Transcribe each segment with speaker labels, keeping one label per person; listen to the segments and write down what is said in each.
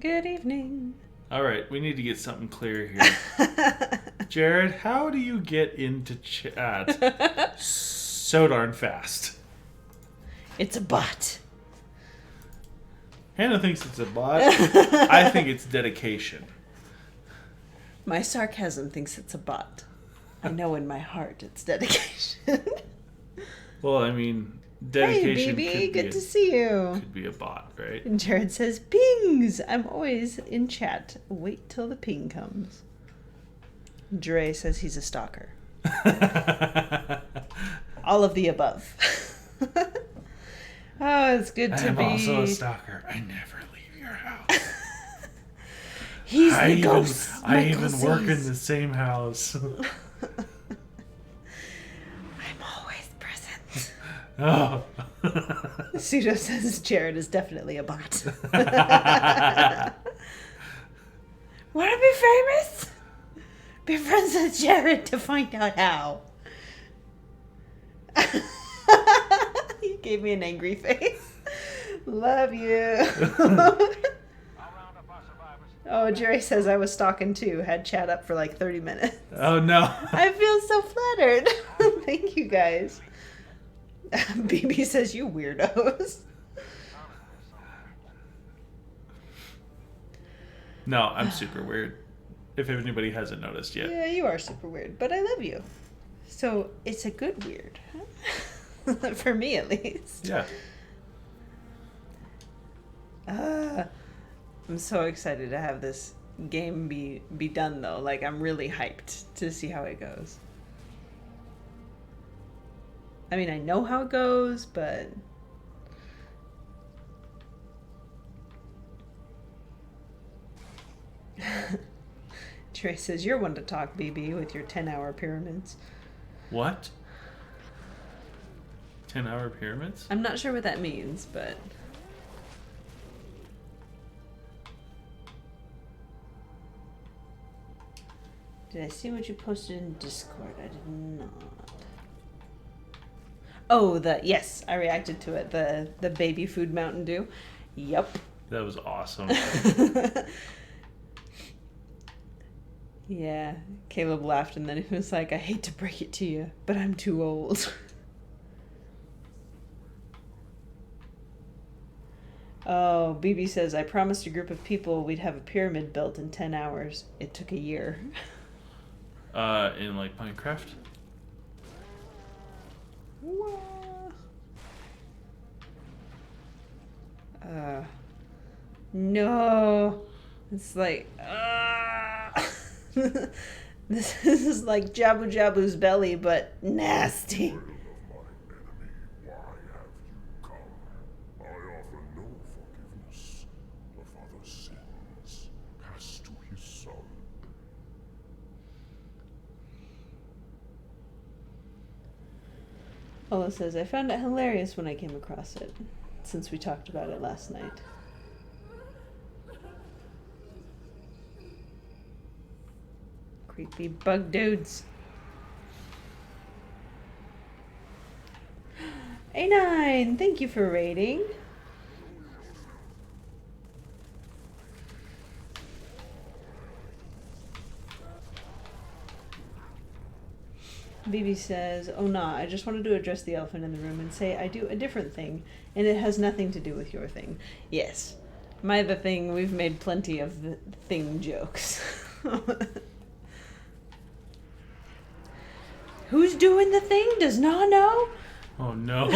Speaker 1: Good evening.
Speaker 2: All right, we need to get something clear here. Jared, how do you get into chat so darn fast?
Speaker 1: It's a bot.
Speaker 2: Hannah thinks it's a bot. I think it's dedication.
Speaker 1: My sarcasm thinks it's a bot. I know in my heart it's dedication.
Speaker 2: Well, I mean,
Speaker 1: Hey,
Speaker 2: dedication
Speaker 1: baby,
Speaker 2: could
Speaker 1: good to see you.
Speaker 2: Could be a bot, right?
Speaker 1: And Jared says, pings! I'm always in chat. Wait till the ping comes. Dre says he's a stalker. All of the above. Oh, it's good to be...
Speaker 2: I'm also a stalker. I never leave your house.
Speaker 1: He's the ghost.
Speaker 2: I even work in the same house.
Speaker 1: I'm always present.
Speaker 2: Oh.
Speaker 1: Pseudo says Jared is definitely a bot. Want to be famous? Be friends with Jared to find out how. He gave me an angry face. Love you. Oh, Jerry says I was stalking too. Had chat up for like 30 minutes.
Speaker 2: Oh, no.
Speaker 1: I feel so flattered. Thank you guys. BB says, you weirdos.
Speaker 2: No, I'm super weird. If anybody hasn't noticed yet.
Speaker 1: Yeah, you are super weird, but I love you. So it's a good weird. For me, at least.
Speaker 2: Yeah.
Speaker 1: I'm so excited to have this game be done, though. Like, I'm really hyped to see how it goes. I mean, I know how it goes, but... Trey says, you're one to talk, BB, with your 10-hour pyramids.
Speaker 2: What? 10-hour pyramids?
Speaker 1: I'm not sure what that means, but... Did I see what you posted in Discord? I did not. Oh, yes, I reacted to it. The baby food Mountain Dew. Yep.
Speaker 2: That was awesome.
Speaker 1: Yeah, Caleb laughed and then he was like, I hate to break it to you, but I'm too old. Oh, BB says, I promised a group of people we'd have a pyramid built in 10 hours. It took a year.
Speaker 2: In like Minecraft?
Speaker 1: No. It's like, this is like Jabu Jabu's belly, but nasty. Ola says, I found it hilarious when I came across it, since we talked about it last night. Creepy bug dudes. A9, thank you for rating. BB says, oh nah, I just wanted to address the elephant in the room and say I do a different thing, and it has nothing to do with your thing. Yes, my other thing, we've made plenty of the thing jokes. Who's doing the thing? Does not know?
Speaker 2: Oh, no.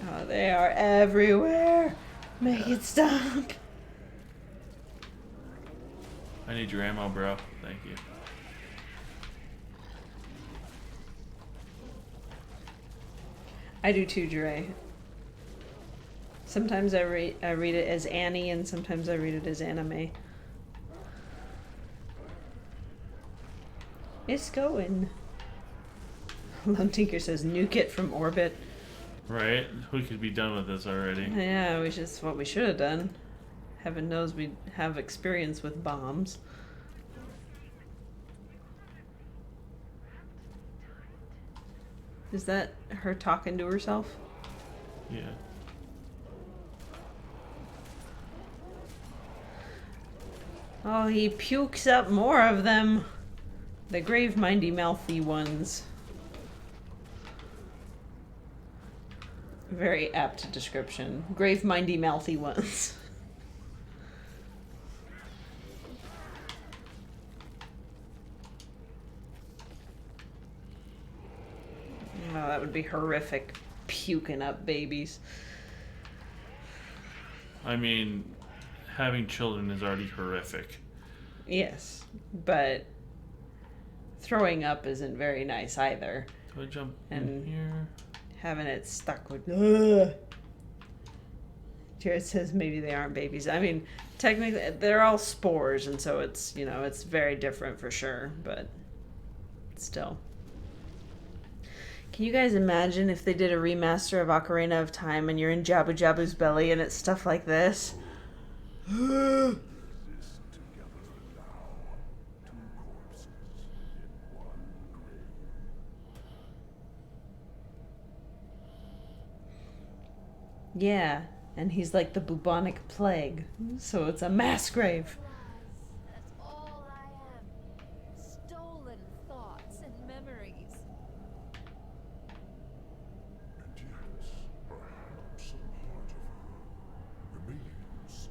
Speaker 1: Oh, they are everywhere. Make it stop.
Speaker 2: I need your ammo, bro. Thank you.
Speaker 1: I do too, Dre. Sometimes I read it as Annie, and sometimes I read it as anime. It's going. Lone Tinker says, nuke it from orbit.
Speaker 2: Right? We could be done with this already.
Speaker 1: Yeah, which is what we should have done. Heaven knows we have experience with bombs. Is that her talking to herself?
Speaker 2: Yeah.
Speaker 1: Oh, he pukes up more of them. The grave mindy mouthy ones. Very apt description. Grave mindy mouthy ones. Oh, that would be horrific. Puking up babies.
Speaker 2: I mean, having children is already horrific.
Speaker 1: Yes, but throwing up isn't very nice either.
Speaker 2: Do I jump
Speaker 1: And
Speaker 2: in here?
Speaker 1: having it stuck with... Ugh. Jared says maybe they aren't babies. I mean, technically, they're all spores, and so it's, you know, it's very different for sure, but still. Can you guys imagine if they did a remaster of Ocarina of Time and you're in Jabu Jabu's belly and it's stuff like this? Yeah, and he's like the bubonic plague, so it's a mass grave.
Speaker 3: That's all I am. Stolen thoughts and memories.
Speaker 4: And yet, perhaps a part of her remains.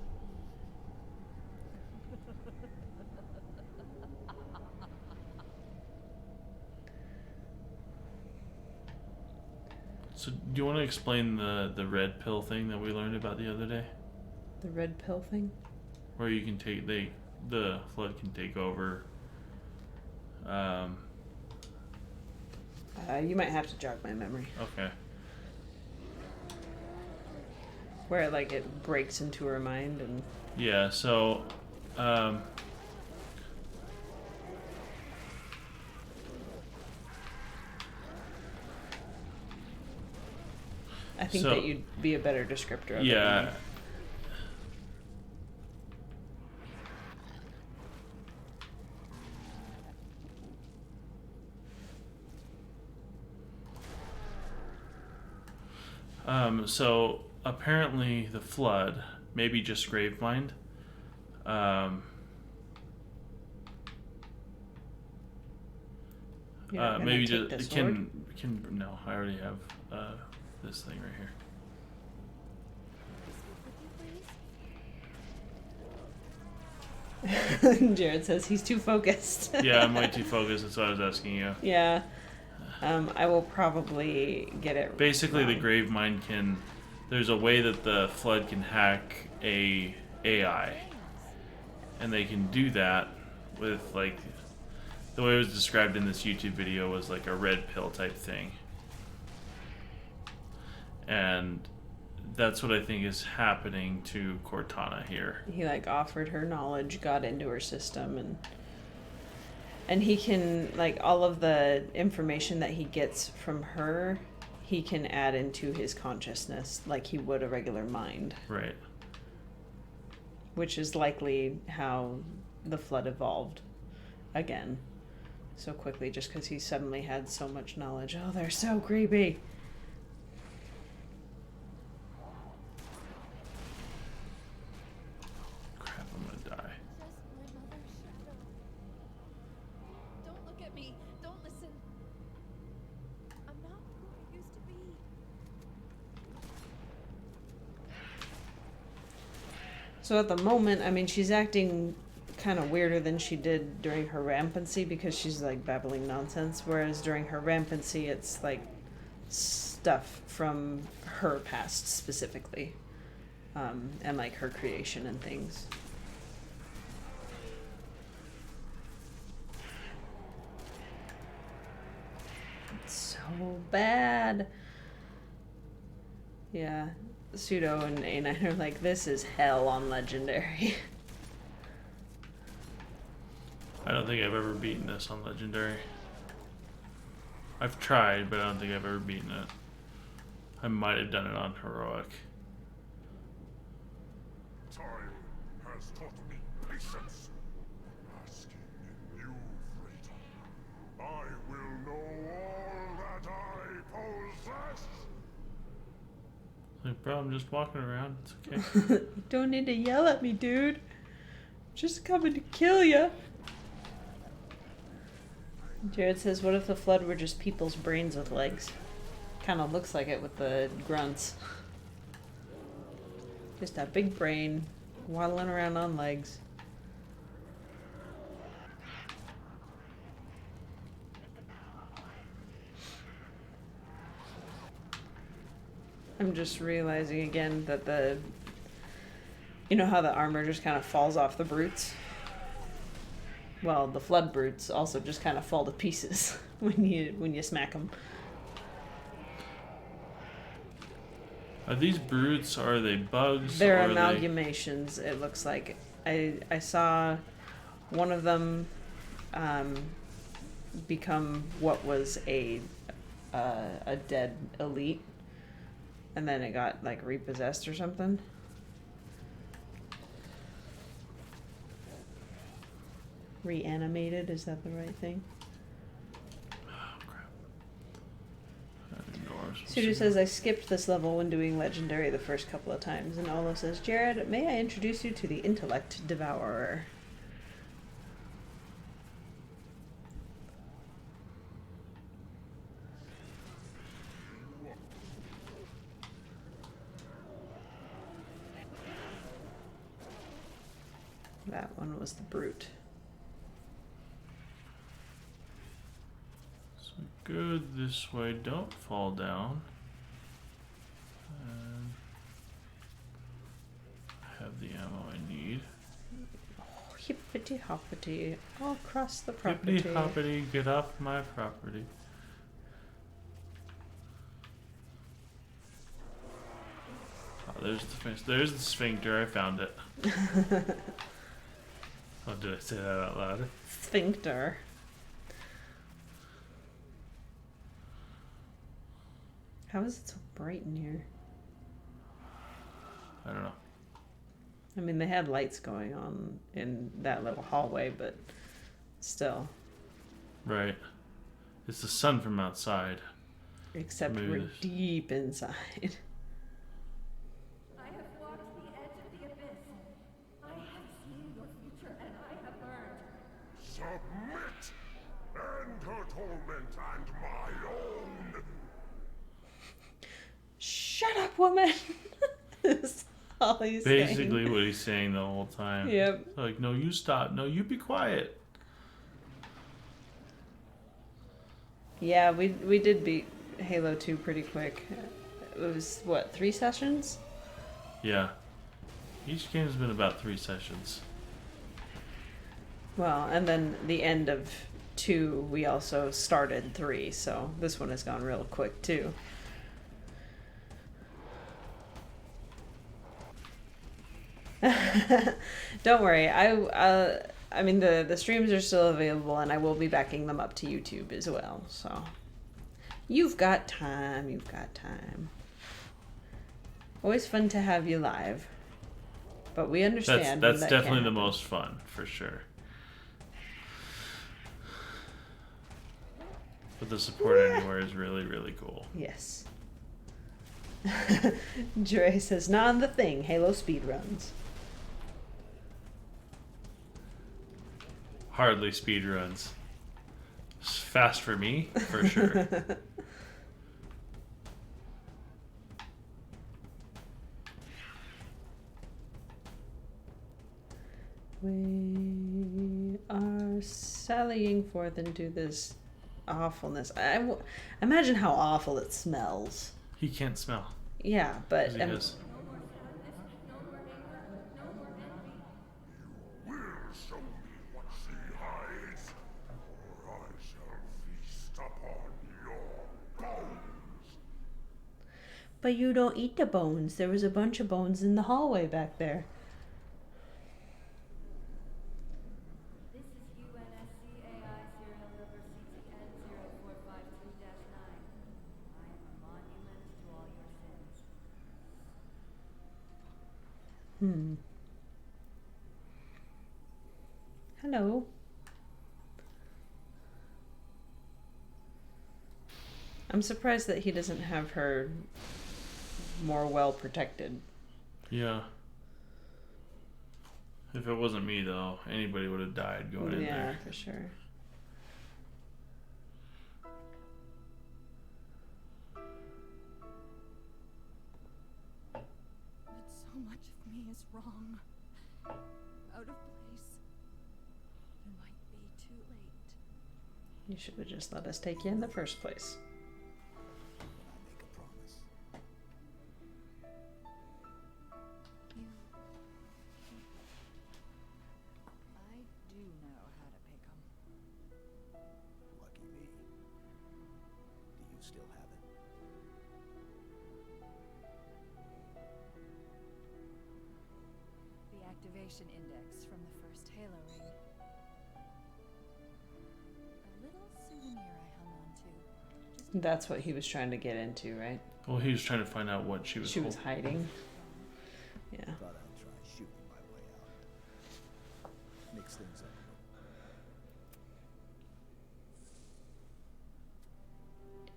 Speaker 2: So, do you want to explain the red pill thing that we learned about the other day?
Speaker 1: The red pill thing?
Speaker 2: Where you can take the flood can take over.
Speaker 1: You might have to jog my memory.
Speaker 2: Okay.
Speaker 1: Where like it breaks into her mind and...
Speaker 2: Yeah. So.
Speaker 1: I think
Speaker 2: So-
Speaker 1: that you'd be a better descriptor of it.
Speaker 2: Yeah. So apparently the flood, maybe just Gravemind,
Speaker 1: You're not gonna
Speaker 2: maybe
Speaker 1: take
Speaker 2: just
Speaker 1: this sword?
Speaker 2: can no, I already have this thing right here.
Speaker 1: Jared says he's too focused.
Speaker 2: Yeah, I'm way too focused. That's what I was asking you.
Speaker 1: Yeah. I will probably get it
Speaker 2: Basically, the
Speaker 1: wrong.
Speaker 2: Gravemind can. There's a way that the flood can hack a AI, and they can do that with like the way it was described in this YouTube video was like a red pill type thing, and that's what I think is happening to Cortana here.
Speaker 1: He like offered her knowledge, got into her system, and he can like all of the information that he gets from her, he can add into his consciousness like he would a regular mind,
Speaker 2: Right.
Speaker 1: which is likely how the flood evolved again so quickly, just because he suddenly had so much knowledge. Oh, they're so creepy.
Speaker 2: Crap, I'm gonna die.
Speaker 3: Just my mother's shadow. Don't look at me. Don't listen. I'm not who I used to be.
Speaker 1: So at the moment, I mean, she's acting kind of weirder than she did during her rampancy because she's like babbling nonsense, whereas during her rampancy, it's like stuff from her past specifically, and like her creation and things. It's so bad. Yeah, Pseudo and A9 are like, this is hell on Legendary.
Speaker 2: I don't think I've ever beaten this on Legendary. I've tried, but I don't think I've ever beaten it. I might have done it on Heroic.
Speaker 4: Time has taught me patience. Asking in you, Freedom. I will know all that I possess.
Speaker 2: Like, bro, I'm just walking around. It's okay.
Speaker 1: Don't need to yell at me, dude. Just coming to kill ya. Jared says, what if the flood were just people's brains with legs? Kind of looks like it with the grunts. Just a big brain waddling around on legs. I'm just realizing again that you know how the armor just kind of falls off the brutes? Well, the flood brutes also just kind of fall to pieces when you smack them.
Speaker 2: Are these brutes? Or are they bugs?
Speaker 1: They're
Speaker 2: or
Speaker 1: amalgamations, it looks like. I saw one of them become what was a dead elite, and then it got like repossessed or something. Reanimated, is that the right thing?
Speaker 2: Oh, crap. I didn't know I was supposed
Speaker 1: Sudu
Speaker 2: to-
Speaker 1: says, I skipped this level when doing Legendary the first couple of times. And Olo says, Jared, may I introduce you to the Intellect Devourer? That one was the brute.
Speaker 2: So good this way. Don't fall down. And I have the ammo I need.
Speaker 1: Oh, hippity hoppity, all across the property.
Speaker 2: Hippity hoppity, get off my property. Oh, there's the sphincter. I found it. Oh, did I say that out loud?
Speaker 1: Sphincter. How is it so bright in here?
Speaker 2: I don't know.
Speaker 1: I mean, they had lights going on in that little hallway, but still.
Speaker 2: Right. It's the sun from outside.
Speaker 1: Except
Speaker 2: Maybe
Speaker 1: we're
Speaker 2: this-
Speaker 1: deep inside.
Speaker 3: I have walked the edge of the abyss. I have seen your future, and I have learned.
Speaker 4: Submit! End her torment and my own!
Speaker 1: Shut up, woman! That's all he's
Speaker 2: Basically
Speaker 1: saying.
Speaker 2: what he's saying the whole time.
Speaker 1: Yep.
Speaker 2: It's like, no, you stop. No, you be quiet.
Speaker 1: Yeah, we did beat Halo 2 pretty quick. It was, what, 3 sessions?
Speaker 2: Yeah. Each game's been about 3 sessions.
Speaker 1: Well, and then the end of 2, we also started 3, so this one has gone real quick, too. Don't worry, I mean the streams are still available, and I will be backing them up to YouTube as well. So you've got time. You've got time. Always fun to have you live, but we understand.
Speaker 2: That's
Speaker 1: when that
Speaker 2: definitely
Speaker 1: can't
Speaker 2: the
Speaker 1: happen.
Speaker 2: most fun, for sure. But the support anywhere is really, really cool.
Speaker 1: Yes. Dre says, not on the thing. Halo speedruns.
Speaker 2: Hardly speed runs. It's fast for me, for sure.
Speaker 1: We are sallying forth into this awfulness. Imagine how awful it smells.
Speaker 2: He can't smell.
Speaker 1: Yeah, but
Speaker 2: 'Cause he has-
Speaker 3: No more sadness, no more anger, no more envy.
Speaker 4: Will show me what she hides, or I shall feast upon your bones.
Speaker 1: but you don't eat the bones. There was a bunch of bones in the hallway back there.
Speaker 3: This is UNSC AI serial number CTN-0452-9. I am a monument to all your sins.
Speaker 1: Hello. I'm surprised that he doesn't have her more well protected.
Speaker 2: Yeah. If it wasn't me, though, anybody would have died going in
Speaker 1: Yeah,
Speaker 2: there.
Speaker 1: for sure.
Speaker 3: But so much of me is wrong. Out of place. It might be too late.
Speaker 1: You should have just let us take you in the first place.
Speaker 5: I make a promise.
Speaker 3: You... I do know how to pick 'em.
Speaker 5: Lucky me. Do you still have it?
Speaker 3: The activation index from the first Halo ring. A little souvenir I hung on to. Just
Speaker 1: That's what he was trying to get into, right?
Speaker 2: Well, he was trying to find out what she was
Speaker 1: hiding. Yeah.
Speaker 5: Thought I'd try shooting my way out. Mix things up a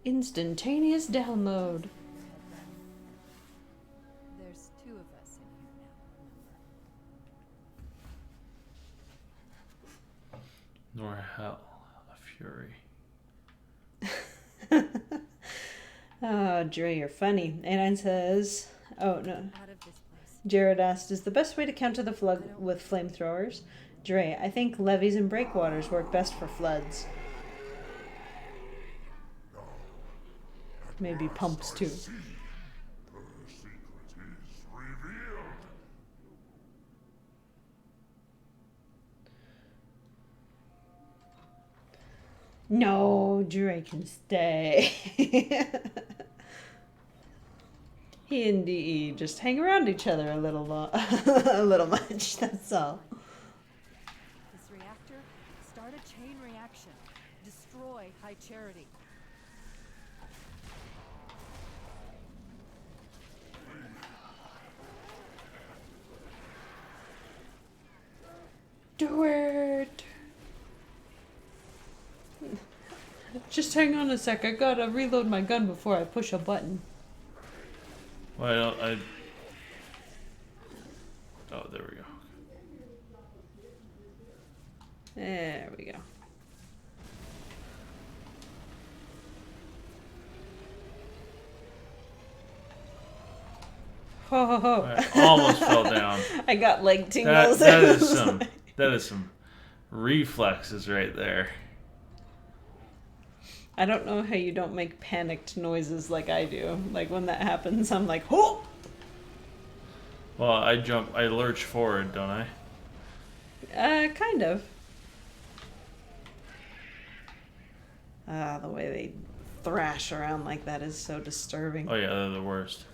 Speaker 5: little.
Speaker 1: Instantaneous download.
Speaker 3: There's two of us in here now, remember?
Speaker 2: Nor hell, a fury.
Speaker 1: Oh, Dre, you're funny. A9 says, oh no.
Speaker 3: Out of this place.
Speaker 1: Jared asked, is the best way to counter the flood with flamethrowers? Dre, I think levees and breakwaters work best for floods. Maybe pumps too.
Speaker 4: The secret is revealed.
Speaker 1: No, Dre can stay. He and DE just hang around each other a little a little much, that's all.
Speaker 3: This reactor, start a chain reaction. Destroy High Charity.
Speaker 1: Do it. Just hang on a sec. I gotta reload my gun before I push a button.
Speaker 2: Well, Oh, there we go.
Speaker 1: There we go. Ho ho ho.
Speaker 2: I almost fell down.
Speaker 1: I got leg tingles.
Speaker 2: That is some reflexes right there.
Speaker 1: I don't know how you don't make panicked noises like I do. Like when that happens, I'm like, oh!
Speaker 2: Well, I lurch forward, don't I?
Speaker 1: Kind of. The way they thrash around like that is so disturbing.
Speaker 2: Oh yeah, they're the worst.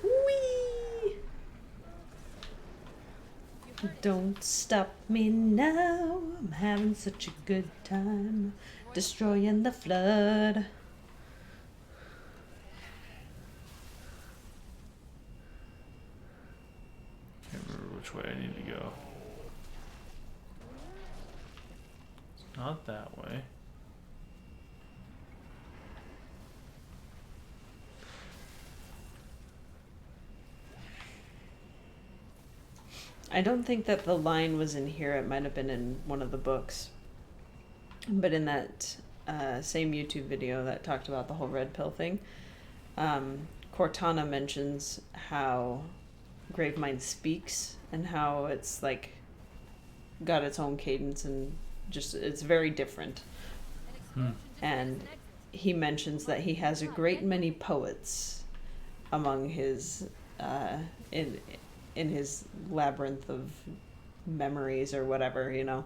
Speaker 1: Whee! Don't stop me now. I'm having such a good time destroying the flood.
Speaker 2: Can't remember which way I need to go. It's not that way.
Speaker 1: I don't think that the line was in here. It might have been in one of the books. But in that same YouTube video that talked about the whole red pill thing, Cortana mentions how Gravemind speaks and how it's like got its own cadence and just it's very different. And he mentions that he has a great many poets among his in his labyrinth of memories or whatever, you know.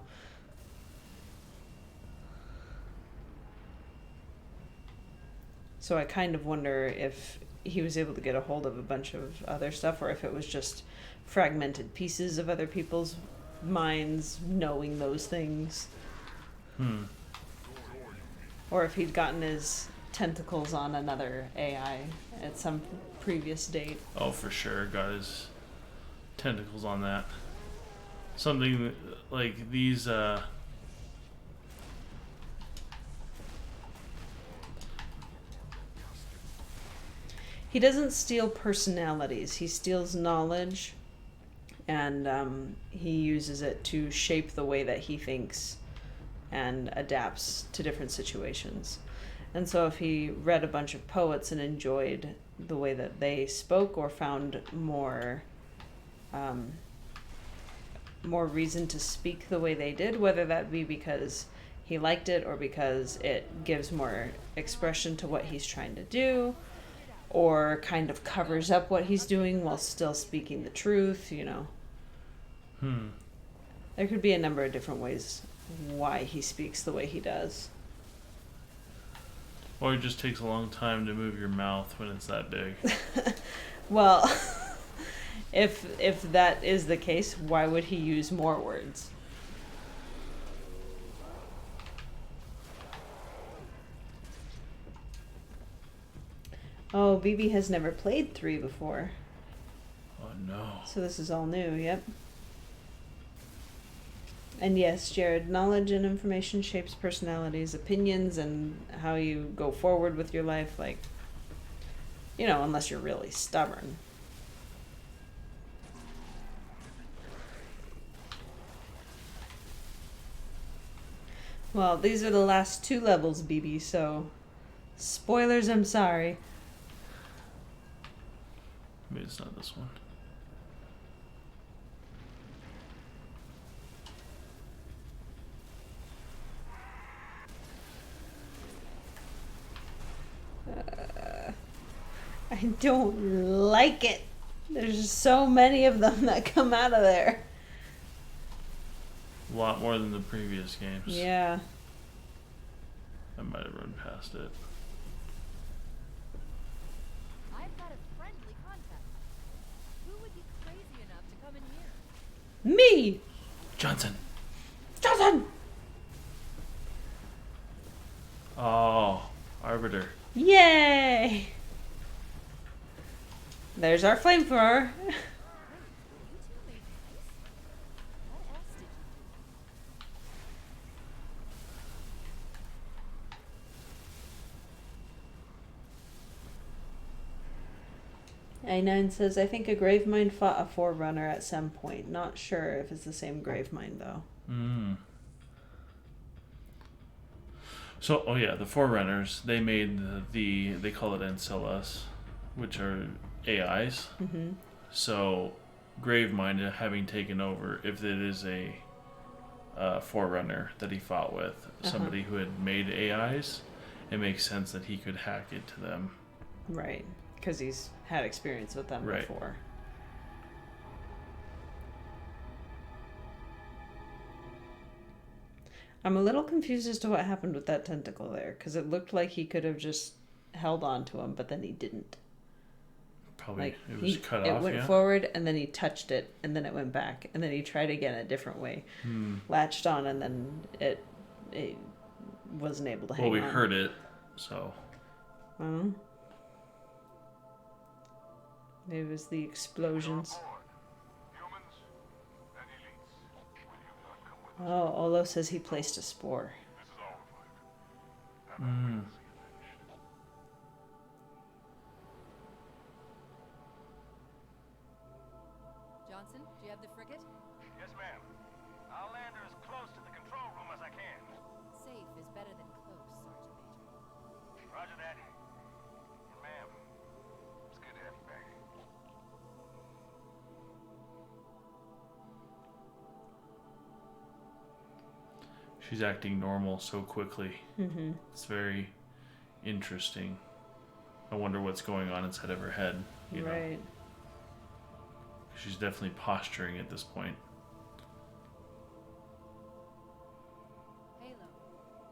Speaker 1: So I kind of wonder if he was able to get a hold of a bunch of other stuff or if it was just fragmented pieces of other people's minds knowing those things. Or if he'd gotten his tentacles on another AI at some previous date.
Speaker 2: Oh, for sure. Got his tentacles on that. something like these.
Speaker 1: He doesn't steal personalities. He steals knowledge, and he uses it to shape the way that he thinks and adapts to different situations. And so if he read a bunch of poets and enjoyed the way that they spoke, or found more reason to speak the way they did, whether that be because he liked it or because it gives more expression to what he's trying to do, or kind of covers up what he's doing while still speaking the truth, There could be a number of different ways why he speaks the way he does.
Speaker 2: Or it just takes a long time to move your mouth when it's that big.
Speaker 1: Well, if that is the case, why would he use more words? Oh, BB has never played 3 before.
Speaker 2: Oh no.
Speaker 1: So this is all new, yep. And yes, Jared, knowledge and information shapes personalities, opinions, and how you go forward with your life. Like, unless you're really stubborn. Well, these are the last 2 levels, BB, so spoilers, I'm sorry.
Speaker 2: Maybe it's not this one.
Speaker 1: I don't like it. There's so many of them that come out of there.
Speaker 2: A lot more than the previous games.
Speaker 1: Yeah.
Speaker 2: I might have run past it.
Speaker 3: I've got a friendly contact. Who would be crazy enough to come in here?
Speaker 1: Me!
Speaker 2: Johnson!
Speaker 1: Johnson!
Speaker 2: Oh, Arbiter.
Speaker 1: Yay! There's our flamethrower.
Speaker 3: You two made nice. What else did you do?
Speaker 1: A9 says, I think a Gravemind fought a Forerunner at some point. Not sure if it's the same Gravemind, though.
Speaker 2: So, oh yeah, the Forerunners, they made they call it Encelas, which are AIs.
Speaker 1: Mm-hmm.
Speaker 2: So, Gravemind having taken over, if it is a Forerunner that he fought with, somebody who had made AIs, it makes sense that he could hack into them.
Speaker 1: Right. Because he's had experience with them before. I'm a little confused as to what happened with that tentacle there, because it looked like he could have just held on to him, but then he didn't.
Speaker 2: Probably it was cut off.
Speaker 1: It went forward, and then he touched it, and then it went back, and then he tried again a different way, latched on, and then it wasn't able to hang on.
Speaker 2: Well, we heard it, so.
Speaker 1: Maybe it was the explosions. Oh, Olo says he placed a spore.
Speaker 3: Johnson, do you have the frigate?
Speaker 6: Yes, ma'am. I'll land her as close to the control room as I can.
Speaker 3: Safe is better than close, Sergeant Major.
Speaker 6: Roger that. And ma'am, it's good to have you back.
Speaker 2: She's acting normal so quickly.
Speaker 1: Mm-hmm.
Speaker 2: It's very interesting. I wonder what's going on inside of her head. You know? She's definitely posturing at this point.
Speaker 3: Halo.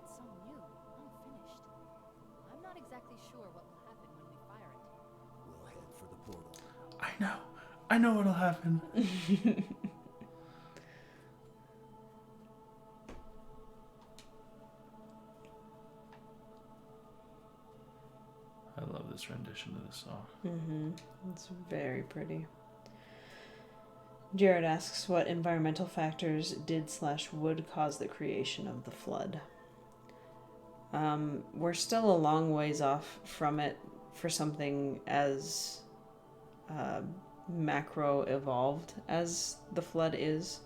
Speaker 3: It's so new, unfinished. I'm not exactly sure what will happen when we fire it.
Speaker 5: We'll head for the portal.
Speaker 2: I know. I know what'll happen. I love this rendition of the song.
Speaker 1: Mm-hmm. It's very pretty. Jared asks what environmental factors did/would cause the creation of the flood. We're still a long ways off from it for something as macro evolved as the flood is,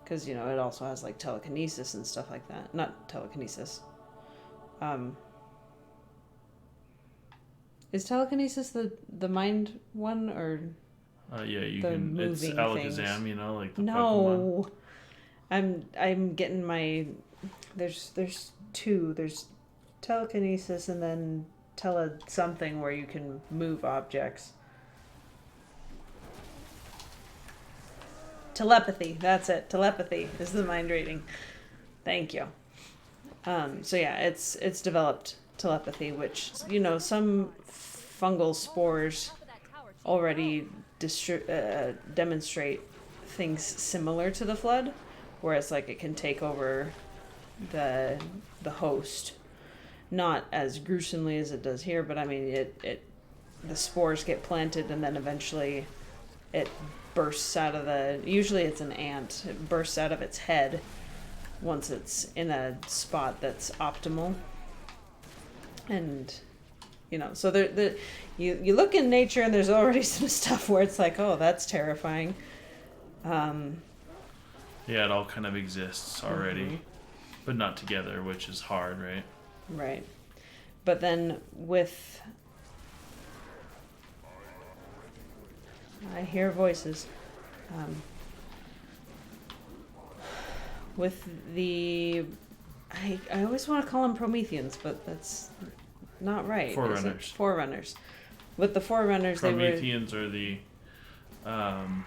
Speaker 1: because it also has like telekinesis and stuff like that. Not telekinesis. Is telekinesis the mind one, or
Speaker 2: Yeah, you
Speaker 1: the
Speaker 2: can. It's
Speaker 1: moving
Speaker 2: Alakazam,
Speaker 1: things?
Speaker 2: like the Pokemon.
Speaker 1: No, I'm getting my. There's two. There's telekinesis and then something where you can move objects. Telepathy. That's it. Telepathy is the mind reading. Thank you. So yeah, it's developed telepathy, which some fungal spores already demonstrate things similar to the flood, where it's like it can take over the host, not as gruesomely as it does here, but I mean the spores get planted and then eventually it bursts out of usually it's an ant. It bursts out of its head once it's in a spot that's optimal. And so you look in nature and there's already some stuff where it's like, oh, that's terrifying.
Speaker 2: Yeah, it all kind of exists already, but not together, which is hard, right?
Speaker 1: Right. But then I hear voices. With I always want to call them Prometheans, but that's not right.
Speaker 2: Forerunners.
Speaker 1: Forerunners. With the Forerunners,
Speaker 2: Prometheans are the are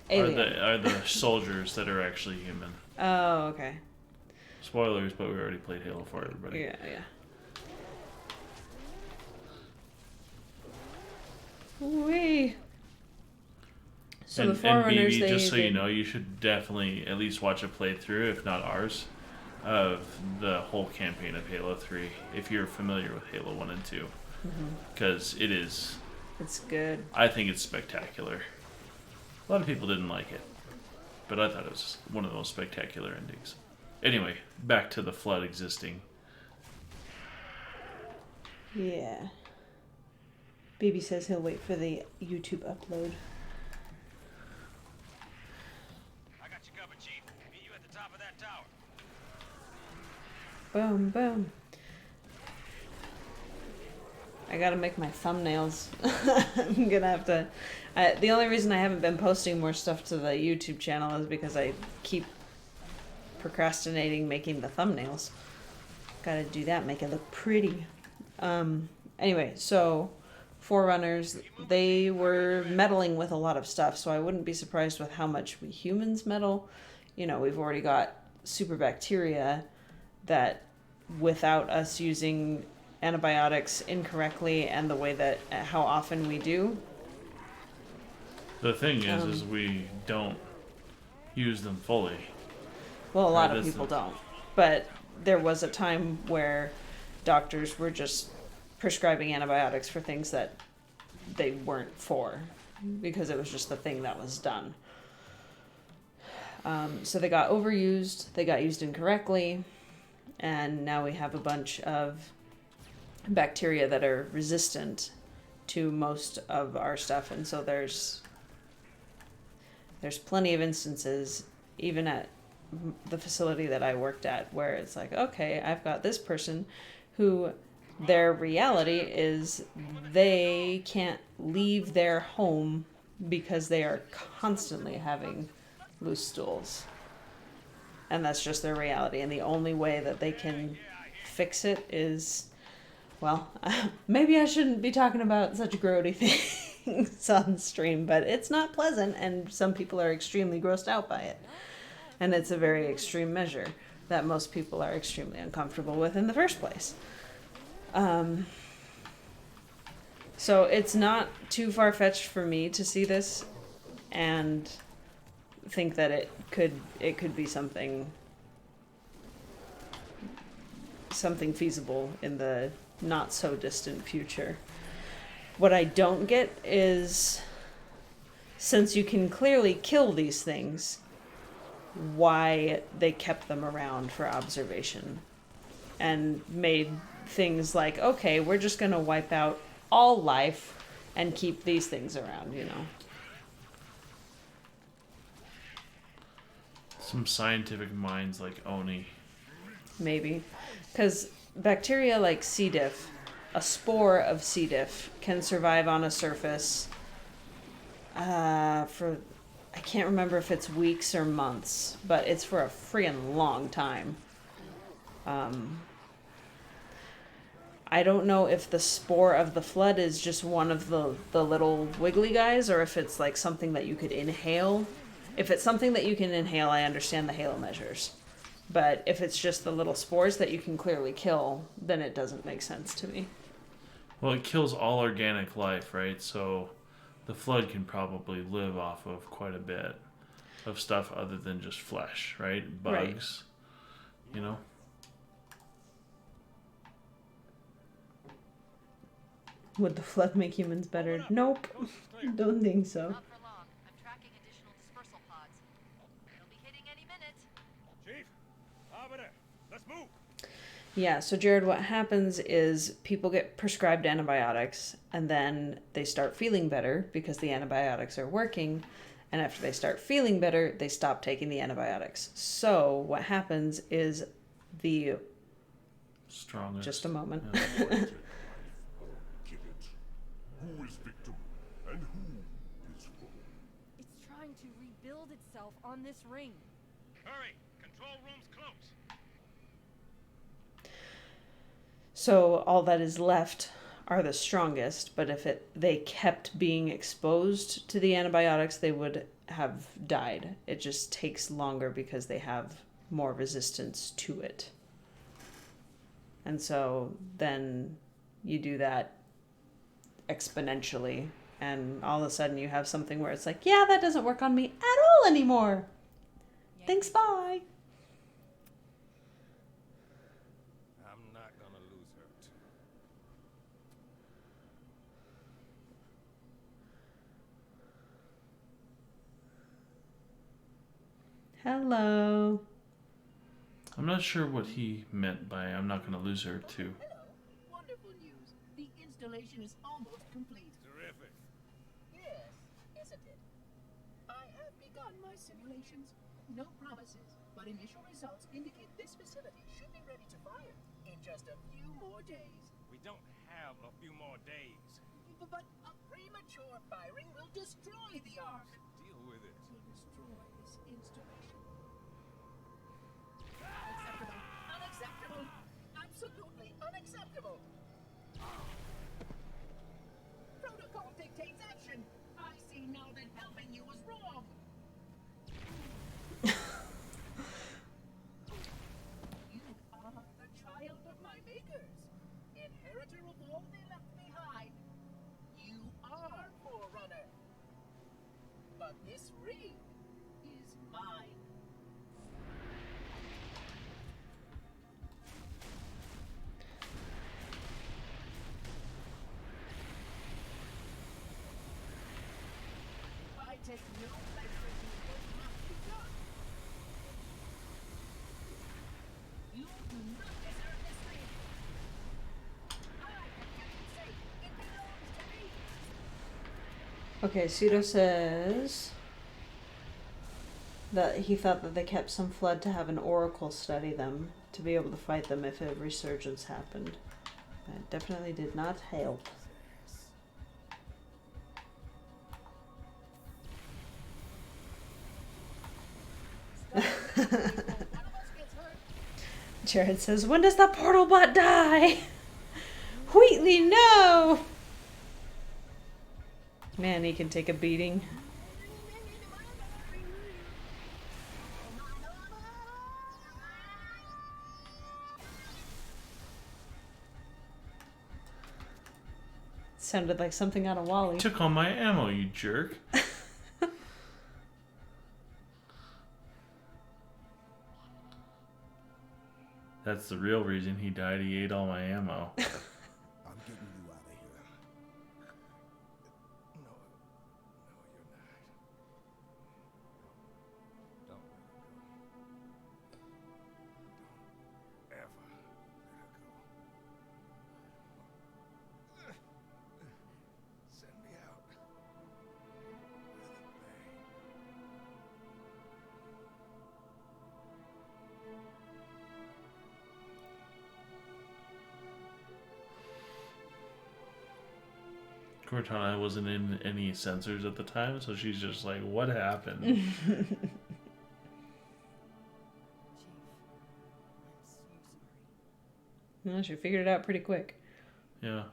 Speaker 2: the soldiers that are actually human.
Speaker 1: Oh, okay.
Speaker 2: Spoilers, but we already played Halo for everybody.
Speaker 1: Yeah. Wee. So the Forerunners,
Speaker 2: and BB, just so you know, you should definitely at least watch a playthrough, if not ours, of the whole campaign of Halo 3, if you're familiar with Halo 1 and 2. Because
Speaker 1: it's good.
Speaker 2: I think it's spectacular. A lot of people didn't like it, but I thought it was one of the most spectacular endings. Anyway, back to the flood existing.
Speaker 1: Yeah. BB says he'll wait for the YouTube upload.
Speaker 6: I got you covered, Chief. Meet you at the top of that tower.
Speaker 1: Boom, boom. I gotta make my thumbnails. I'm gonna have to... the only reason I haven't been posting more stuff to the YouTube channel is because I keep procrastinating making the thumbnails. Gotta do that, make it look pretty. Anyway, so Forerunners, they were meddling with a lot of stuff, so I wouldn't be surprised with how much we humans meddle. We've already got super bacteria that, without us using antibiotics incorrectly and the way that how often we do.
Speaker 2: The thing is we don't use them fully.
Speaker 1: Well, a lot of people don't. But there was a time where doctors were just prescribing antibiotics for things that they weren't for, because it was just the thing that was done. So they got overused, they got used incorrectly, and now we have a bunch of bacteria that are resistant to most of our stuff. And so there's plenty of instances, even at the facility that I worked at, where it's like, okay, I've got this person who their reality is they can't leave their home because they are constantly having loose stools. And that's just their reality. And the only way that they can fix it is, well, maybe I shouldn't be talking about such grody things on stream, but it's not pleasant, and some people are extremely grossed out by it. And it's a very extreme measure that most people are extremely uncomfortable with in the first place. So it's not too far-fetched for me to see this and think that it could be something feasible in the not so distant future. What I don't get is since you can clearly kill these things, why they kept them around for observation and made things like, okay, we're just going to wipe out all life and keep these things around, you know.
Speaker 2: Some scientific minds like Oni.
Speaker 1: Maybe. Because bacteria like C. diff, a spore of C. diff, can survive on a surface for, I can't remember if it's weeks or months, but it's for a freaking long time. I don't know if the spore of the flood is just one of the little wiggly guys, or if it's like something that you could inhale. If it's something that you can inhale, I understand the halo measures. But if it's just the little spores that you can clearly kill, then it doesn't make sense to me.
Speaker 2: Well, it kills all organic life, right? So the flood can probably live off of quite a bit of stuff other than just flesh, right? Bugs, you know?
Speaker 1: Would the flood make humans better? Nope. Don't think so.
Speaker 7: Not for long. I'm tracking additional dispersal pods. They'll be hitting any minute.
Speaker 6: Chief, over there. Let's move.
Speaker 1: Yeah, so Jared, what happens is people get prescribed antibiotics and then they start feeling better because the antibiotics are working. And after they start feeling better, they stop taking the antibiotics. So what happens is the...
Speaker 2: Strongest.
Speaker 1: Just a moment.
Speaker 2: Yeah.
Speaker 4: Get it. Who is victim and who is foe?
Speaker 3: It's trying to rebuild itself on this ring.
Speaker 6: Hurry. Control room's close.
Speaker 1: So all that is left are the strongest, but if they kept being exposed to the antibiotics, they would have died. It just takes longer because they have more resistance to it. And so then you do that exponentially, and all of a sudden you have something where it's like, yeah, that doesn't work on me at all anymore. Thanks, bye.
Speaker 6: I'm not gonna lose her.
Speaker 1: Hello.
Speaker 2: I'm not sure what he meant by I'm not going to lose her too.
Speaker 8: Hello. Wonderful news. The installation is almost complete.
Speaker 6: Terrific.
Speaker 8: Yes, isn't it? I have begun my simulations. No promises, but initial results indicate this facility should be ready to fire in just a few more days.
Speaker 6: We don't have a few more days.
Speaker 8: But a premature firing will destroy the Ark.
Speaker 6: Deal with it.
Speaker 8: Will destroy this installation. Unacceptable. Unacceptable. Absolutely unacceptable. Protocol dictates action. I see now that helping you was wrong. You are the child of my makers, inheritor of all they left behind. You are Forerunner. But this ring is mine. I take no pleasure in what must be done. You do not deserve this ring. I have kept it safe. It belongs to me.
Speaker 1: Okay, Pseudo says that he thought that they kept some flood to have an oracle study them to be able to fight them if a resurgence happened. That definitely did not help. Jared says, when does the portal bot die? Wheatley, no! Man, he can take a beating. Sounded like something out of Wall-E.
Speaker 2: Took all my ammo, you jerk. That's the real reason he died. He ate all my ammo.
Speaker 5: I'm getting you out of here. No, you're not.
Speaker 2: Cortana wasn't in any sensors at the time, so she's just like, what happened?
Speaker 3: Chief, I'm so sorry.
Speaker 1: Well, she figured it out pretty quick.
Speaker 2: Yeah.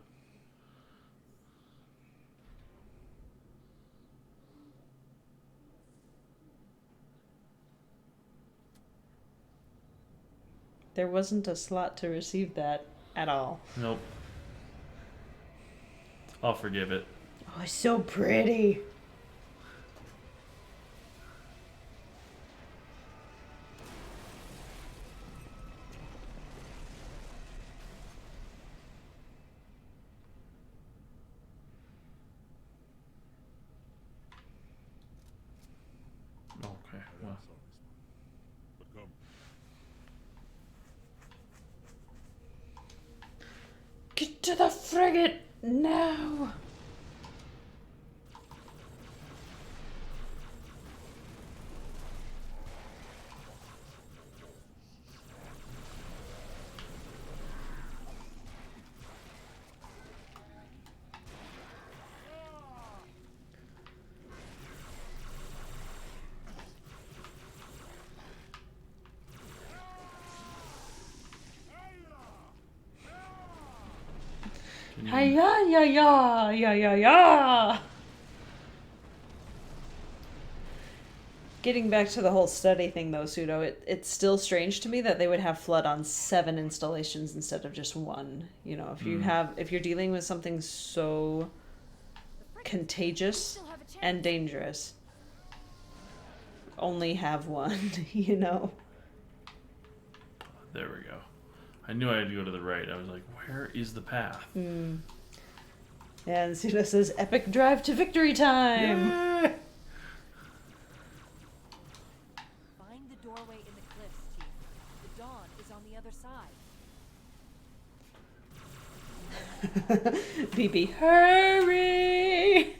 Speaker 1: There wasn't a slot to receive that at all.
Speaker 2: Nope. I'll forgive it.
Speaker 1: Oh, it's so pretty.
Speaker 2: Okay,
Speaker 4: I
Speaker 2: well.
Speaker 4: am sorry, but come.
Speaker 1: Get to the frigate now.
Speaker 2: Can you-
Speaker 1: Hi-ya, ya, ya, ya, ya, ya. Getting back to the whole study thing, though, Pseudo, it's still strange to me that they would have flood on 7 installations instead of just 1. You know, if you're dealing with something so contagious and dangerous, only have 1. You know.
Speaker 2: There we go. I knew I had to go to the right. I was like, where is the path?
Speaker 1: And Pseudo says, "Epic drive to victory time."
Speaker 2: Yay!
Speaker 7: Find the doorway in the cliffs, Chief. The dawn is on the other side.
Speaker 1: BB, hurry!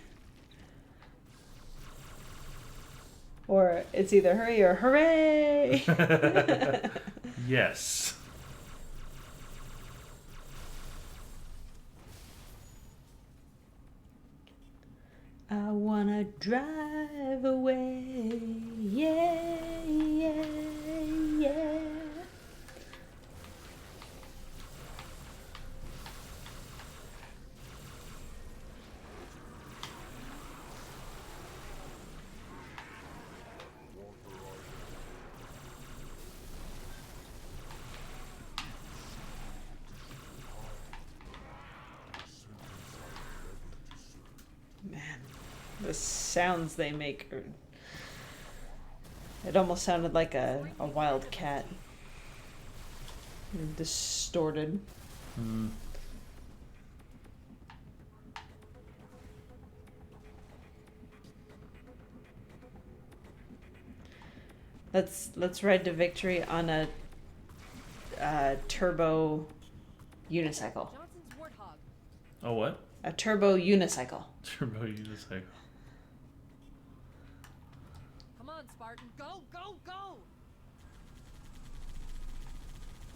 Speaker 1: Or it's either hurry or hooray!
Speaker 2: Yes.
Speaker 1: I wanna drive away, yeah, yeah, yeah. Man, the sounds they make are... It almost sounded like a wild cat. Distorted.
Speaker 2: Mm.
Speaker 1: Let's ride to victory on a turbo unicycle.
Speaker 7: Johnson's Warthog.
Speaker 2: Oh, what?
Speaker 1: A turbo unicycle.
Speaker 2: Turbo unicycle.
Speaker 7: Come on, Spartan. Go, go, go!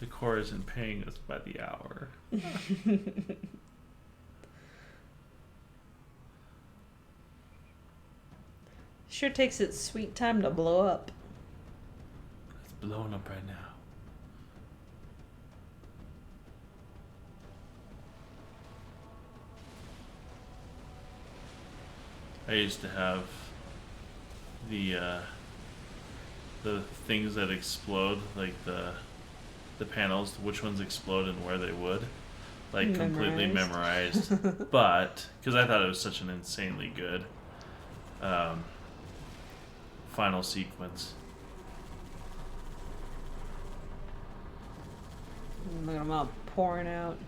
Speaker 2: The Corps isn't paying us by the hour.
Speaker 1: Sure takes its sweet time to blow up.
Speaker 2: It's blowing up right now. I used to have the things that explode, like the panels, which ones explode and where they would, like completely memorized. But because I thought it was such an insanely good final sequence.
Speaker 1: Look at them all pouring out.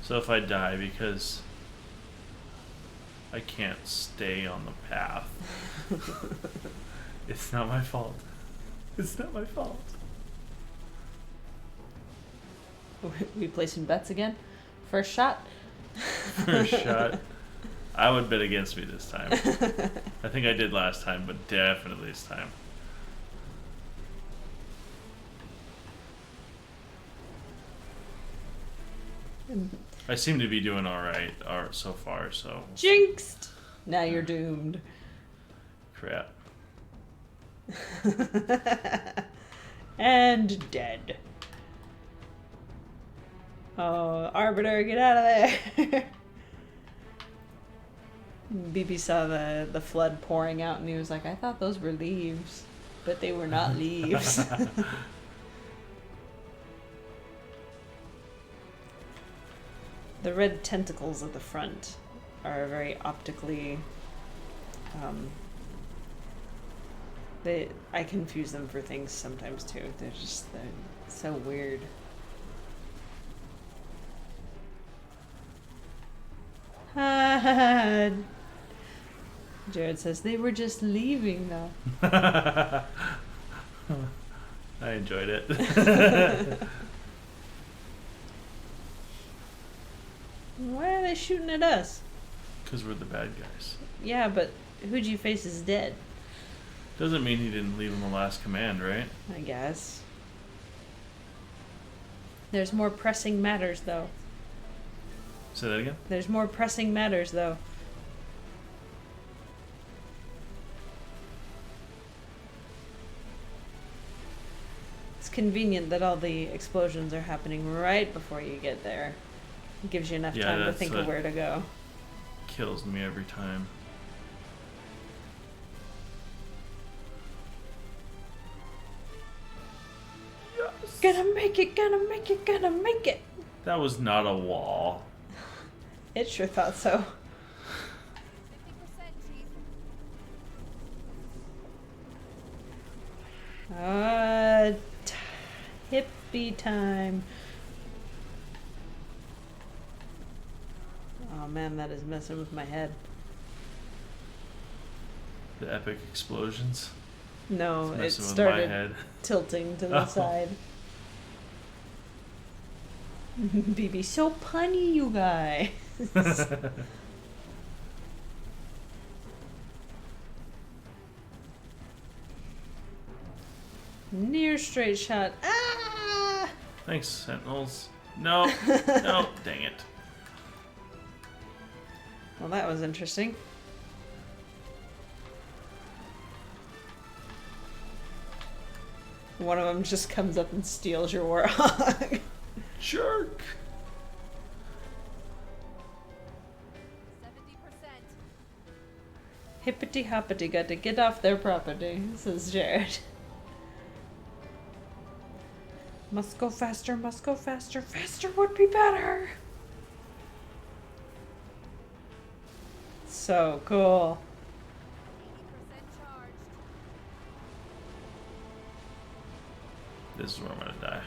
Speaker 2: So if I die because I can't stay on the path, it's not my fault. It's not my fault.
Speaker 1: We placing bets again? First shot?
Speaker 2: First shot. I would bet against me this time. I think I did last time, but definitely this time. I seem to be doing alright so far, so.
Speaker 1: Jinxed! Now you're doomed.
Speaker 2: Crap.
Speaker 1: And dead. Oh, Arbiter, get out of there! BB saw the flood pouring out and he was like, I thought those were leaves, but they were not leaves. The red tentacles at the front are very optically... I confuse them for things sometimes too. They're so weird. Jared says they were just leaving though.
Speaker 2: I enjoyed it.
Speaker 1: Why are they shooting at us?
Speaker 2: Because we're the bad guys.
Speaker 1: Yeah, but who'd you face is dead.
Speaker 2: Doesn't mean he didn't leave him the last command, right?
Speaker 1: I guess. There's more pressing matters though.
Speaker 2: Say that again?
Speaker 1: There's more pressing matters though. It's convenient that all the explosions are happening right before you get there. It gives you enough time to think of where to go.
Speaker 2: Kills me every time. Yes.
Speaker 1: Gonna make it, gonna make it, gonna make it.
Speaker 2: That was not a wall.
Speaker 1: It sure thought so.
Speaker 3: 50%, Chief.
Speaker 1: Hippie time. Oh man, that is messing with my head.
Speaker 2: The epic explosions.
Speaker 1: No, it
Speaker 2: It's messing with my
Speaker 1: started
Speaker 2: head.
Speaker 1: tilting to the
Speaker 2: Oh.
Speaker 1: side. BB, so punny, you guys. Near straight shot. Ah!
Speaker 2: Thanks, Sentinels. No, no, dang it.
Speaker 1: Well, that was interesting. One of them just comes up and steals your warhawk.
Speaker 2: Jerk.
Speaker 3: 70%.
Speaker 1: Hippity hoppity, got to get off their property, says Jared. Must go faster, faster would be better. So cool.
Speaker 3: 80% charged.
Speaker 2: This is where I'm gonna die.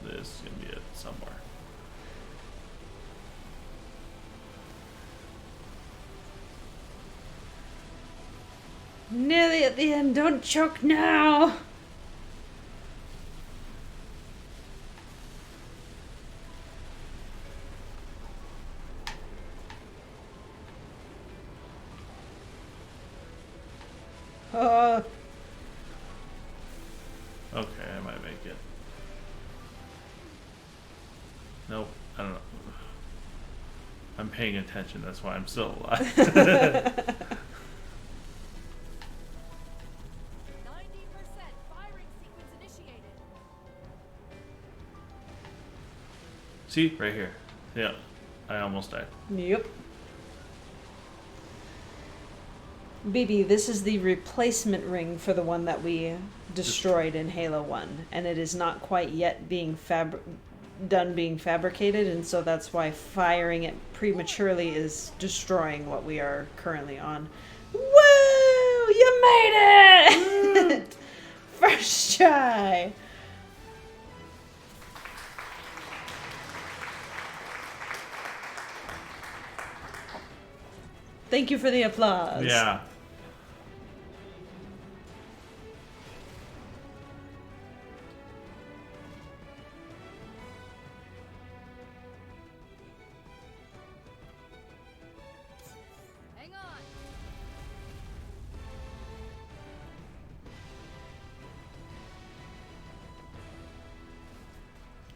Speaker 2: This is gonna be it somewhere.
Speaker 1: Nearly at the end, don't choke now.
Speaker 2: Okay, I might make it. Nope, I don't know. I'm paying attention, that's why I'm still alive.
Speaker 3: 90%. Firing sequence initiated.
Speaker 2: See, right here. Yeah, I almost died.
Speaker 1: Yep. BB, this is the replacement ring for the one that we destroyed in Halo 1, and it is not quite yet being done being fabricated, and so that's why firing it prematurely is destroying what we are currently on. Woo! You made it! First try! Thank you for the applause.
Speaker 2: Yeah.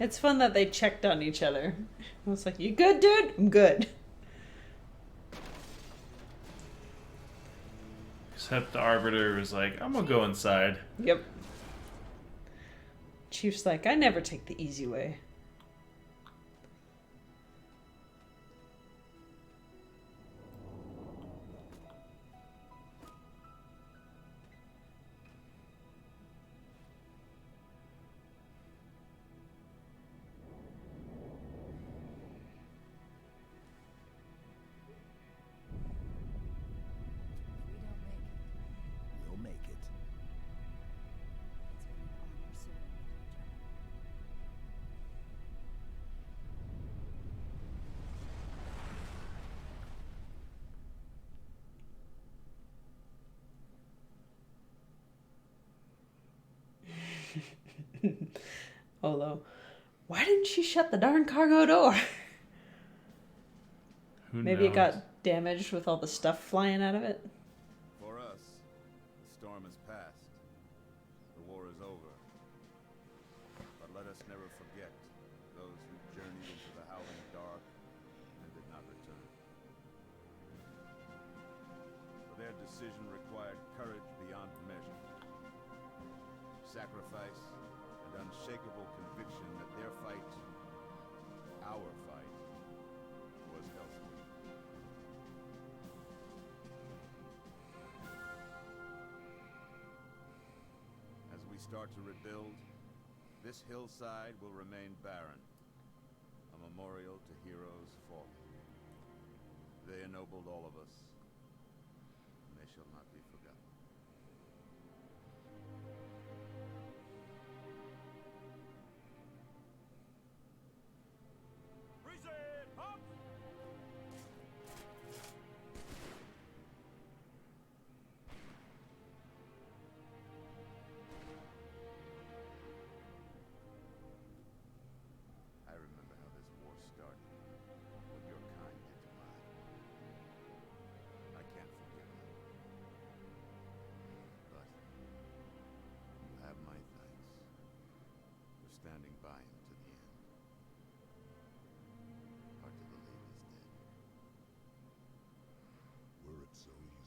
Speaker 1: It's fun that they checked on each other. I was like, "You good, dude? I'm good."
Speaker 2: Except the Arbiter was like, I'm gonna go inside.
Speaker 1: Yep. Chief's like, "I never take the easy way."
Speaker 5: We'll make it.
Speaker 1: Although, why didn't she shut the darn cargo door?
Speaker 2: Who
Speaker 1: Maybe it
Speaker 2: knows?
Speaker 1: got damaged with all the stuff flying out of it.
Speaker 9: For us, the storm has passed. The war is over. But let us never forget those who journeyed into the howling dark and did not return. For their decision required courage beyond measure, sacrifice, and unshakable conviction that their fight, our fight, was healthy. As we start to rebuild, this hillside will remain barren, a memorial to heroes fallen. They ennobled all of us, and they shall not be forgotten.
Speaker 6: Reset! Up!
Speaker 9: I remember how this war started, what your kind did to mine. I can't forgive you. But you have my thanks for standing by him to the end. Hard to believe he's dead.
Speaker 4: Were it so easy.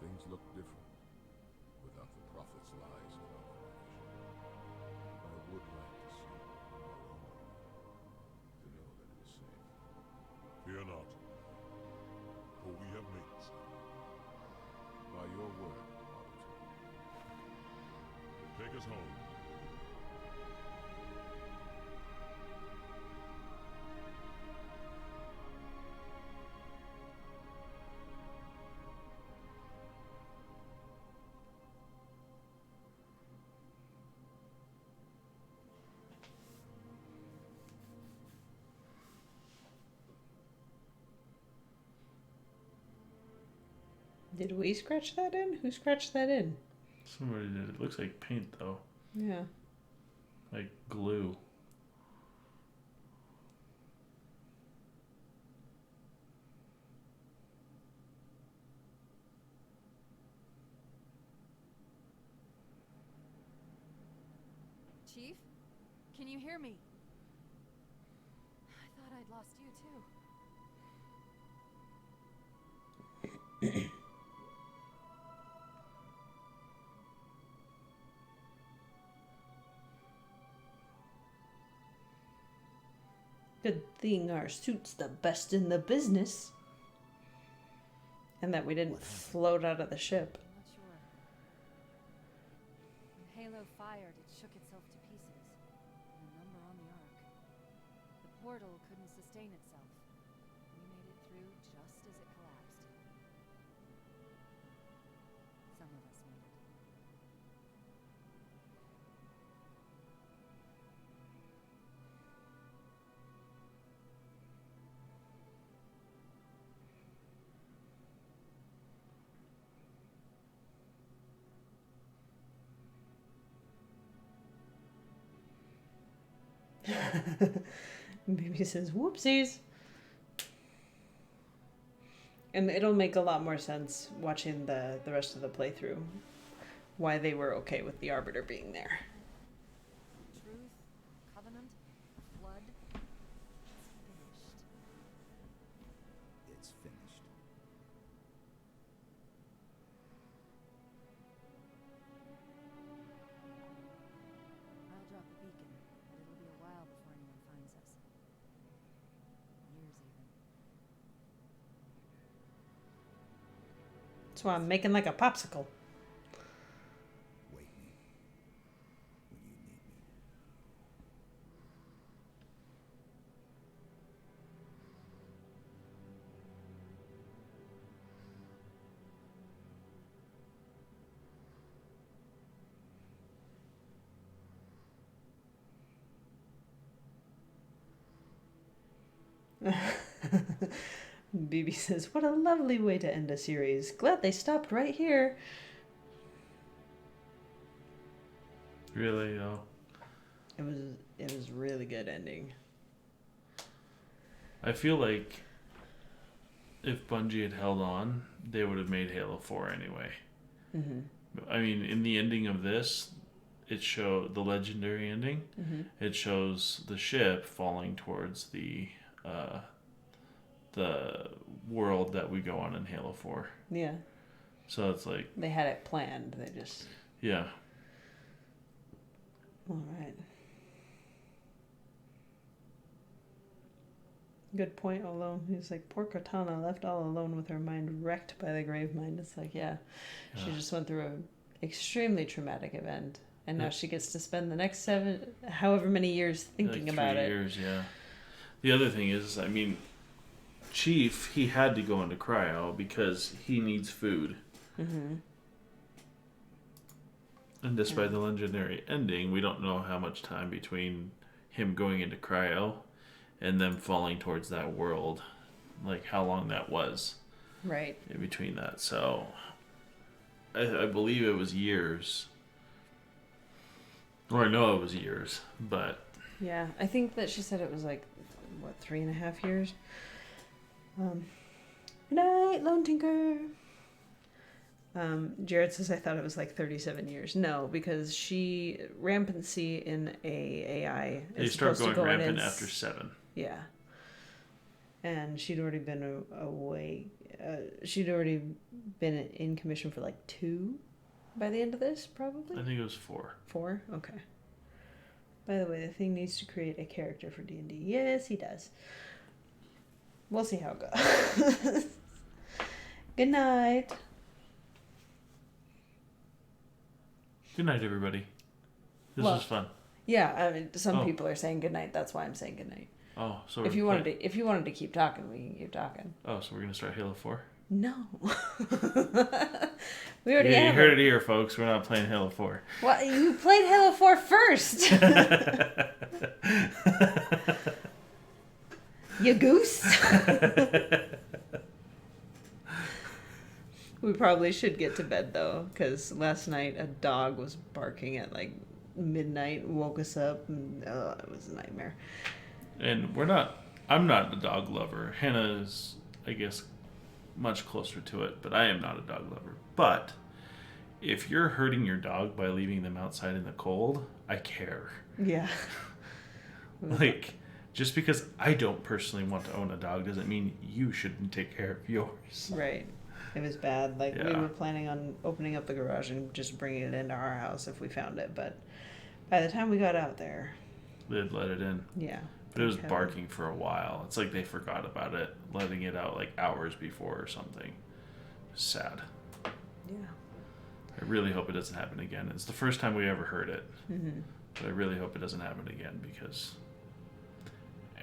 Speaker 4: Things look different without the prophet's lies and information. I would like to see our own to know that it is safe. Fear not, for we have made it so. By your word, Arbiter. Take us home.
Speaker 1: Did we scratch that in? Who scratched that in?
Speaker 2: Somebody did. It looks like paint though.
Speaker 1: Yeah.
Speaker 2: Like glue.
Speaker 3: Chief? Can you hear me? I thought I'd lost you too.
Speaker 1: Good thing our suit's the best in the business. And that we didn't float out of the ship.
Speaker 3: I'm not sure. When Halo fired, it shook itself to pieces. And a number on the Ark. The portal couldn't sustain itself. We made it through just as it collapsed. Some of us made it.
Speaker 1: Baby says, whoopsies. And it'll make a lot more sense watching the rest of the playthrough. Why they were okay with the Arbiter being there.
Speaker 7: Truth, covenant, flood. It's finished.
Speaker 5: It's finished.
Speaker 7: I'll drop a beacon, but it'll be a while before anyone finds us. Years even.
Speaker 1: That's why I'm making like a popsicle.
Speaker 5: Wake me when you need me.
Speaker 1: BB says, what a lovely way to end a series. Glad they stopped right here.
Speaker 2: Really, though.
Speaker 1: It was really good ending.
Speaker 2: I feel like if Bungie had held on, they would have made Halo 4 anyway.
Speaker 1: Mm-hmm.
Speaker 2: I mean, in the ending of this, it showed the legendary ending.
Speaker 1: Mm-hmm.
Speaker 2: It shows the ship falling towards the world that we go on in Halo 4.
Speaker 1: Yeah.
Speaker 2: So it's like...
Speaker 1: They had it planned. They just...
Speaker 2: Yeah.
Speaker 1: All right. Good point, although he's like, poor Cortana left all alone with her mind wrecked by the grave mind. It's like, yeah. She just went through an extremely traumatic event, and now she gets to spend the next however many years thinking
Speaker 2: like
Speaker 1: about
Speaker 2: 3
Speaker 1: it.
Speaker 2: years, yeah. The other thing is, I mean, Chief, he had to go into cryo because he needs food.
Speaker 1: Mm-hmm.
Speaker 2: And despite the legendary ending, we don't know how much time between him going into cryo and them falling towards that world, like how long that was.
Speaker 1: Right.
Speaker 2: In between that. So I believe it was years. Or I know it was years, but...
Speaker 1: Yeah, I think that she said it was like, 3.5 years? Good night, Lone Tinker. Jared says I thought it was like 37 years. No, because rampancy in a AI
Speaker 2: They
Speaker 1: is
Speaker 2: start
Speaker 1: supposed
Speaker 2: going
Speaker 1: to go
Speaker 2: rampant
Speaker 1: in
Speaker 2: after 7.
Speaker 1: Yeah. And she'd already been away. She'd already been in commission for like 2 by the end of this, probably?
Speaker 2: I think it was 4.
Speaker 1: 4? Okay. By the way, the thing needs to create a character for D&D. Yes, he does. We'll see how it goes. Good night.
Speaker 2: Good night, everybody. This was fun.
Speaker 1: Yeah, I mean, some people are saying good night. That's why I'm saying good night.
Speaker 2: Oh, so
Speaker 1: if you wanted to keep talking, we can keep talking.
Speaker 2: Oh, so we're gonna start Halo 4?
Speaker 1: No. We already
Speaker 2: you heard it here, folks. We're not playing Halo 4.
Speaker 1: Well, you played Halo 4 first. You goose. We probably should get to bed though, because last night a dog was barking at like midnight, woke us up, and it was a nightmare.
Speaker 2: And I'm not a dog lover. Hannah is, I guess, much closer to it, but I am not a dog lover. But if you're hurting your dog by leaving them outside in the cold, I care.
Speaker 1: Yeah.
Speaker 2: Like, just because I don't personally want to own a dog doesn't mean you shouldn't take care of yours.
Speaker 1: Right. It was bad. Like, we were planning on opening up the garage and just bringing it into our house if we found it, but by the time we got out there...
Speaker 2: They'd let it in.
Speaker 1: Yeah.
Speaker 2: But it was barking for a while. It's like they forgot about it, letting it out like hours before or something. Sad.
Speaker 1: Yeah.
Speaker 2: I really hope it doesn't happen again. It's the first time we ever heard it.
Speaker 1: Mm-hmm.
Speaker 2: But I really hope it doesn't happen again because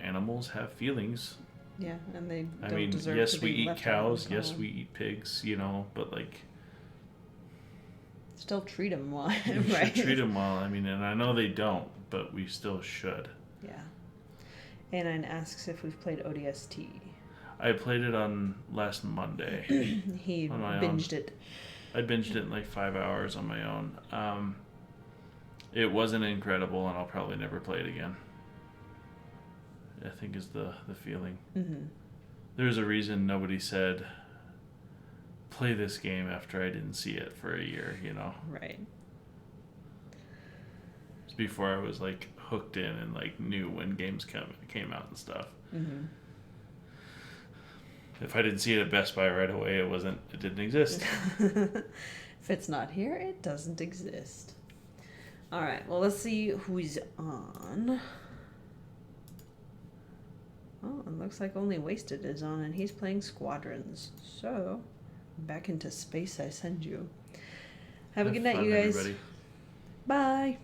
Speaker 2: animals have feelings.
Speaker 1: Yeah, and they don't deserve
Speaker 2: yes,
Speaker 1: to
Speaker 2: we
Speaker 1: be
Speaker 2: eat
Speaker 1: left
Speaker 2: cows,
Speaker 1: out
Speaker 2: yes, we eat pigs, but like...
Speaker 1: Still treat them well,
Speaker 2: right? We should treat them well. I mean, and I know they don't, but we still should.
Speaker 1: Yeah. A9 asks if we've played ODST.
Speaker 2: I played it on last Monday.
Speaker 1: He binged it.
Speaker 2: I binged it in like 5 hours on my own. It wasn't incredible, and I'll probably never play it again. I think is the feeling.
Speaker 1: Mm-hmm.
Speaker 2: There's a reason nobody said, play this game after I didn't see it for a year, you know?
Speaker 1: Right.
Speaker 2: It's before I was like hooked in and like knew when games came out and stuff.
Speaker 1: Mm-hmm.
Speaker 2: If I didn't see it at Best Buy right away, it didn't exist.
Speaker 1: If it's not here, it doesn't exist. All right, well, let's see who's on. Oh, it looks like only Wasted is on, and he's playing Squadrons. So, back into space I send you. Have a good night,
Speaker 2: fun,
Speaker 1: you guys.
Speaker 2: everybody.
Speaker 1: Bye.